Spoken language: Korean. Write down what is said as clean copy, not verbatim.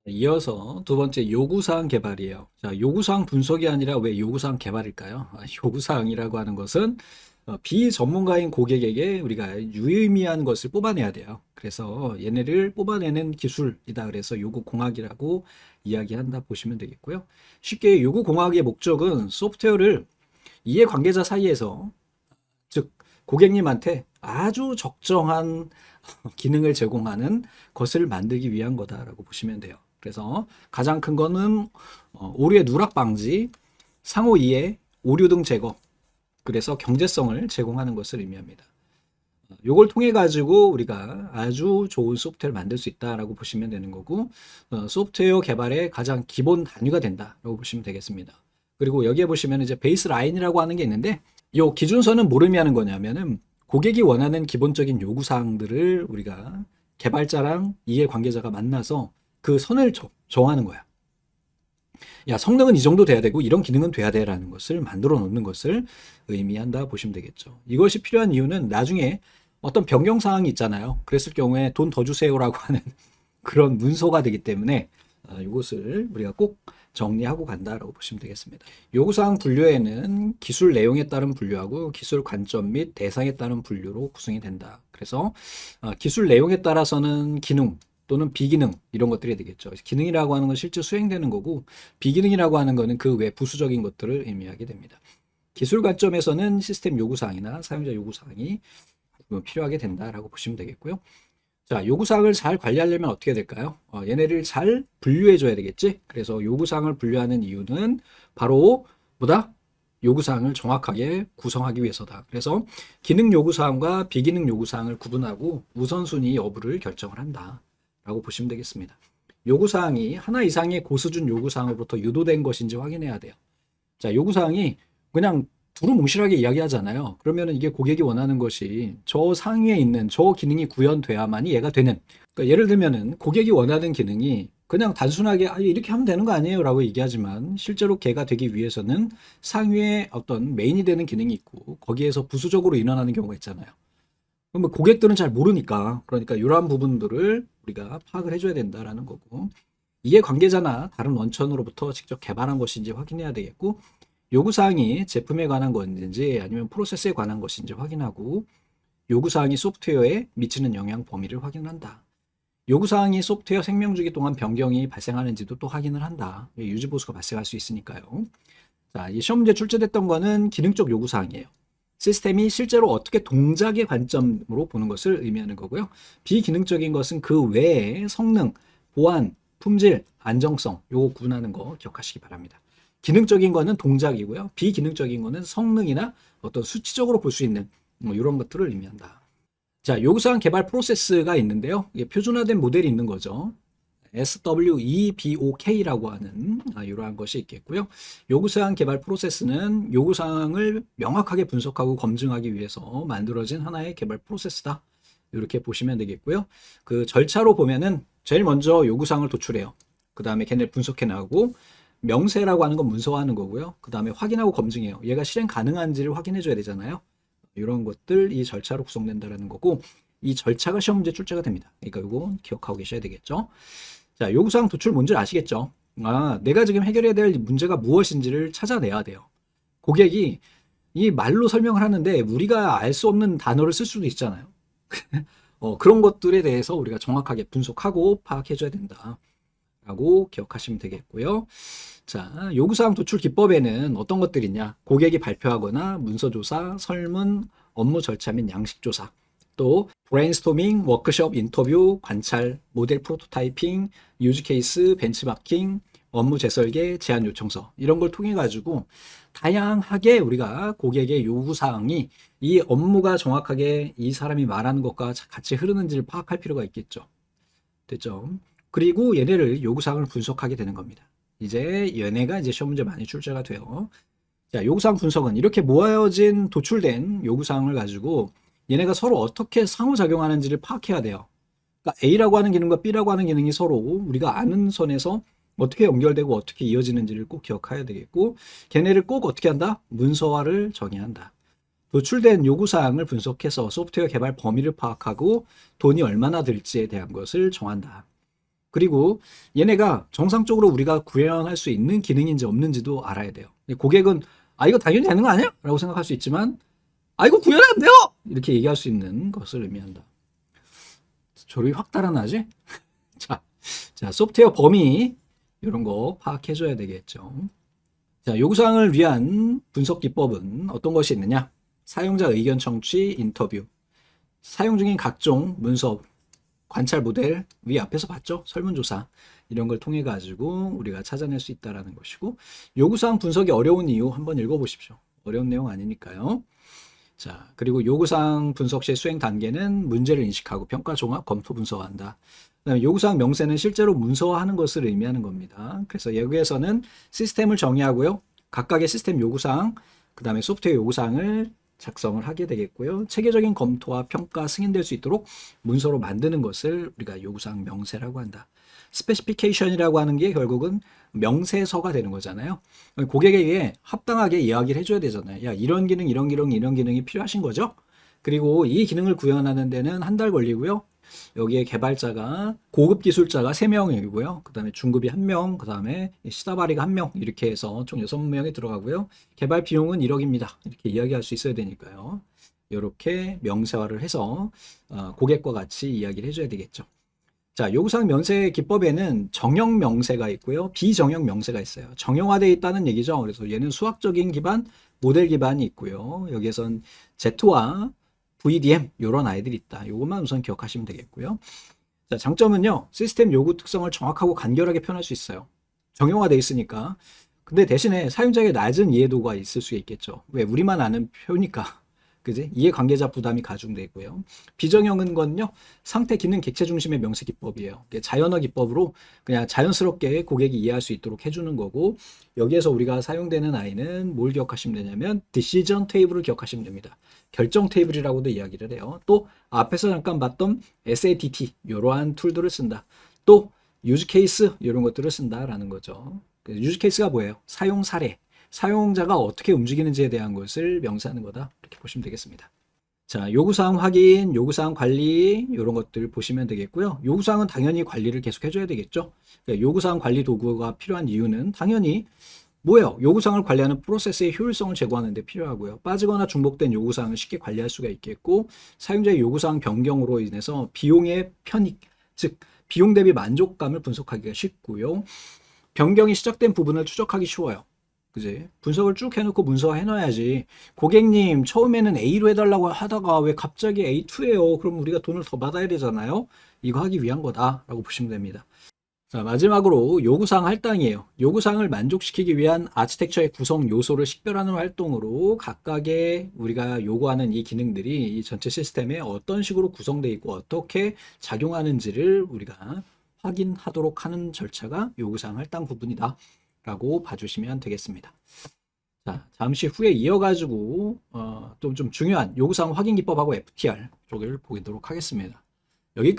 이어서 두 번째 요구사항 개발이에요. 자, 요구사항 분석이 아니라 왜 요구사항 개발일까요? 요구사항이라고 하는 것은 비전문가인 고객에게 우리가 유의미한 것을 뽑아내야 돼요. 그래서 얘네를 뽑아내는 기술이다. 그래서 요구공학이라고 이야기한다 보시면 되겠고요. 쉽게 요구공학의 목적은 소프트웨어를 이해관계자 사이에서, 즉 고객님한테 아주 적정한 기능을 제공하는 것을 만들기 위한 거다라고 보시면 돼요. 그래서 가장 큰 거는 오류의 누락 방지, 상호 이해, 오류 등 제거, 그래서 경제성을 제공하는 것을 의미합니다. 요걸 통해 가지고 우리가 아주 좋은 소프트웨어를 만들 수 있다라고 보시면 되는 거고, 소프트웨어 개발의 가장 기본 단위가 된다라고 보시면 되겠습니다. 그리고 여기에 보시면 이제 베이스 라인이라고 하는 게 있는데, 이 기준선은 뭘 의미하는 거냐면은 고객이 원하는 기본적인 요구 사항들을 우리가 개발자랑 이해관계자가 만나서 그 선을 정하는 거야. 야, 성능은 이 정도 돼야 되고 이런 기능은 돼야 돼라는 것을 만들어 놓는 것을 의미한다 보시면 되겠죠. 이것이 필요한 이유는 나중에 어떤 변경 사항이 있잖아요. 그랬을 경우에 돈 더 주세요라고 하는 그런 문서가 되기 때문에 이것을 우리가 꼭 정리하고 간다라고 보시면 되겠습니다. 요구사항 분류에는 기술 내용에 따른 분류하고 기술 관점 및 대상에 따른 분류로 구성이 된다. 그래서 기술 내용에 따라서는 기능 또는 비기능 이런 것들이 되겠죠. 기능이라고 하는 건 실제 수행되는 거고, 비기능이라고 하는 거는 그 외 부수적인 것들을 의미하게 됩니다. 기술 관점에서는 시스템 요구사항이나 사용자 요구사항이 필요하게 된다라고 보시면 되겠고요. 자, 요구사항을 잘 관리하려면 어떻게 될까요? 얘네를 잘 분류해줘야 되겠지? 그래서 요구사항을 분류하는 이유는 바로 뭐다? 요구사항을 정확하게 구성하기 위해서다. 그래서 기능 요구사항과 비기능 요구사항을 구분하고 우선순위 여부를 결정을 한다. 라고 보시면 되겠습니다. 요구사항이 하나 이상의 고수준 요구사항으로부터 유도된 것인지 확인해야 돼요. 자, 요구사항이 그냥 두루뭉실하게 이야기하잖아요. 그러면 이게 고객이 원하는 것이 저 상위에 있는 저 기능이 구현돼야만이 얘가 되는. 그러니까 예를 들면은 고객이 원하는 기능이 그냥 단순하게 이렇게 하면 되는 거 아니에요 라고 얘기하지만 실제로 걔가 되기 위해서는 상위에 어떤 메인이 되는 기능이 있고 거기에서 부수적으로 일어나는 경우가 있잖아요. 그러면 고객들은 잘 모르니까, 그러니까 이러한 부분들을 우리가 파악을 해줘야 된다라는 거고, 이해관계자나 다른 원천으로부터 직접 개발한 것인지 확인해야 되겠고, 요구사항이 제품에 관한 것인지 아니면 프로세스에 관한 것인지 확인하고, 요구사항이 소프트웨어에 미치는 영향 범위를 확인한다. 요구사항이 소프트웨어 생명주기 동안 변경이 발생하는지도 또 확인을 한다. 유지보수가 발생할 수 있으니까요. 자, 이 시험 문제 출제됐던 거는 기능적 요구사항이에요. 시스템이 실제로 어떻게 동작의 관점으로 보는 것을 의미하는 거고요. 비기능적인 것은 그 외에 성능, 보안, 품질, 안정성 요거 구분하는 거 기억하시기 바랍니다. 기능적인 거는 동작이고요. 비기능적인 거는 성능이나 어떤 수치적으로 볼 수 있는 이런 것들을 의미한다. 자, 요구사항 개발 프로세스가 있는데요. 이게 표준화된 모델이 있는 거죠. SWEBOK라고 하는 이러한 것이 있겠고요. 요구사항 개발 프로세스는 요구사항을 명확하게 분석하고 검증하기 위해서 만들어진 하나의 개발 프로세스다. 이렇게 보시면 되겠고요. 그 절차로 보면은 제일 먼저 요구사항을 도출해요. 그 다음에 걔네를 분석해 나가고 명세라고 하는 건 문서화하는 거고요. 그 다음에 확인하고 검증해요. 얘가 실행 가능한지를 확인해 줘야 되잖아요. 이런 것들 이 절차로 구성된다라는 거고, 이 절차가 시험 문제 출제가 됩니다. 그러니까 이거 기억하고 계셔야 되겠죠. 자, 요구사항 도출 뭔지 아시겠죠? 내가 지금 해결해야 될 문제가 무엇인지를 찾아내야 돼요. 고객이 이 말로 설명을 하는데 우리가 알 수 없는 단어를 쓸 수도 있잖아요. 그런 것들에 대해서 우리가 정확하게 분석하고 파악해줘야 된다. 라고 기억하시면 되겠고요. 자, 요구사항 도출 기법에는 어떤 것들이 있냐? 고객이 발표하거나 문서조사, 설문, 업무 절차 및 양식조사, 또 브레인스토밍, 워크숍, 인터뷰, 관찰, 모델 프로토타이핑, 유즈 케이스, 벤치마킹, 업무 재설계, 제안 요청서 이런 걸 통해 가지고 다양하게 우리가 고객의 요구사항이 이 업무가 정확하게 이 사람이 말하는 것과 같이 흐르는지를 파악할 필요가 있겠죠. 됐죠? 그리고 얘네를 요구사항을 분석하게 되는 겁니다. 이제 얘네가 이제 시험 문제 많이 출제가 돼요. 자, 요구사항 분석은 이렇게 모아진 도출된 요구사항을 가지고 얘네가 서로 어떻게 상호작용하는지를 파악해야 돼요. 그러니까 A라고 하는 기능과 B라고 하는 기능이 서로 우리가 아는 선에서 어떻게 연결되고 어떻게 이어지는지를 꼭 기억해야 되겠고, 걔네를 꼭 어떻게 한다? 문서화를 정의한다. 도출된 요구사항을 분석해서 소프트웨어 개발 범위를 파악하고 돈이 얼마나 들지에 대한 것을 정한다. 그리고 얘네가 정상적으로 우리가 구현할 수 있는 기능인지 없는지도 알아야 돼요. 고객은 아 이거 당연히 되는 거 아니야? 라고 생각할 수 있지만 아 이거 구현 안 돼요! 이렇게 얘기할 수 있는 것을 의미한다. 조립이 확 달아나지? 자, 소프트웨어 범위 이런 거 파악해줘야 되겠죠. 자, 요구사항을 위한 분석 기법은 어떤 것이 있느냐? 사용자 의견 청취, 인터뷰, 사용 중인 각종 문서, 관찰 모델, 위 앞에서 봤죠? 설문조사 이런 걸 통해 가지고 우리가 찾아낼 수 있다는 것이고, 요구사항 분석이 어려운 이유 한번 읽어보십시오. 어려운 내용 아니니까요. 자, 그리고 요구사항 분석 시 수행 단계는 문제를 인식하고 평가, 종합, 검토, 분석한다. 그다음에 요구사항 명세는 실제로 문서화하는 것을 의미하는 겁니다. 그래서 여기에서는 시스템을 정의하고요. 각각의 시스템 요구사항, 그 다음에 소프트웨어 요구사항을 작성을 하게 되겠고요. 체계적인 검토와 평가, 승인될 수 있도록 문서로 만드는 것을 우리가 요구사항 명세라고 한다. 스페시피케이션이라고 하는 게 결국은 명세서가 되는 거잖아요. 고객에게 합당하게 이야기를 해줘야 되잖아요. 야, 이런 기능, 이런 기능, 이런 기능이 필요하신 거죠? 그리고 이 기능을 구현하는 데는 한 달 걸리고요. 여기에 개발자가 고급 기술자가 3명이고요. 그 다음에 중급이 1명, 그 다음에 시다바리가 1명 이렇게 해서 총 6명이 들어가고요. 개발 비용은 1억입니다. 이렇게 이야기할 수 있어야 되니까요. 이렇게 명세화를 해서 고객과 같이 이야기를 해줘야 되겠죠. 자, 요구사항 명세 기법에는 정형 명세가 있고요. 비정형 명세가 있어요. 정형화되어 있다는 얘기죠. 그래서 얘는 수학적인 기반, 모델 기반이 있고요. 여기에선 Z와 VDM 이런 아이들이 있다. 이것만 우선 기억하시면 되겠고요. 자, 장점은요. 시스템 요구 특성을 정확하고 간결하게 표현할 수 있어요. 정형화되어 있으니까. 근데 대신에 사용자에게 낮은 이해도가 있을 수 있겠죠. 왜? 우리만 아는 표니까. 그지? 이해관계자 부담이 가중되고요. 비정형은 건요. 상태, 기능, 객체 중심의 명세 기법이에요. 자연어 기법으로 그냥 자연스럽게 고객이 이해할 수 있도록 해주는 거고, 여기에서 우리가 사용되는 아이는 뭘 기억하시면 되냐면 decision table을 기억하시면 됩니다. 결정 테이블이라고도 이야기를 해요. 또 앞에서 잠깐 봤던 SATT 이러한 툴들을 쓴다. 또 use case 이런 것들을 쓴다라는 거죠. use case가 뭐예요? 사용 사례. 사용자가 어떻게 움직이는지에 대한 것을 명시하는 거다. 이렇게 보시면 되겠습니다. 자, 요구사항 확인, 요구사항 관리 이런 것들 보시면 되겠고요. 요구사항은 당연히 관리를 계속 해줘야 되겠죠. 그러니까 요구사항 관리 도구가 필요한 이유는 당연히 뭐예요? 요구사항을 관리하는 프로세스의 효율성을 제고하는 데 필요하고요. 빠지거나 중복된 요구사항을 쉽게 관리할 수가 있겠고, 사용자의 요구사항 변경으로 인해서 비용의 편익, 즉 비용 대비 만족감을 분석하기가 쉽고요. 변경이 시작된 부분을 추적하기 쉬워요. 그지? 분석을 쭉 해놓고 문서화 해놔야지. 고객님, 처음에는 A로 해달라고 하다가 왜 갑자기 A2예요? 그럼 우리가 돈을 더 받아야 되잖아요? 이거 하기 위한 거다라고 보시면 됩니다. 자, 마지막으로 요구사항 할당이에요. 요구사항을 만족시키기 위한 아키텍처의 구성 요소를 식별하는 활동으로 각각의 우리가 요구하는 이 기능들이 이 전체 시스템에 어떤 식으로 구성되어 있고 어떻게 작용하는지를 우리가 확인하도록 하는 절차가 요구사항 할당 부분이다 라고 봐주시면 되겠습니다. 자, 잠시 후에 이어가지고 좀 중요한 요구사항 확인 기법하고 FTR 쪽을 보도록 하겠습니다.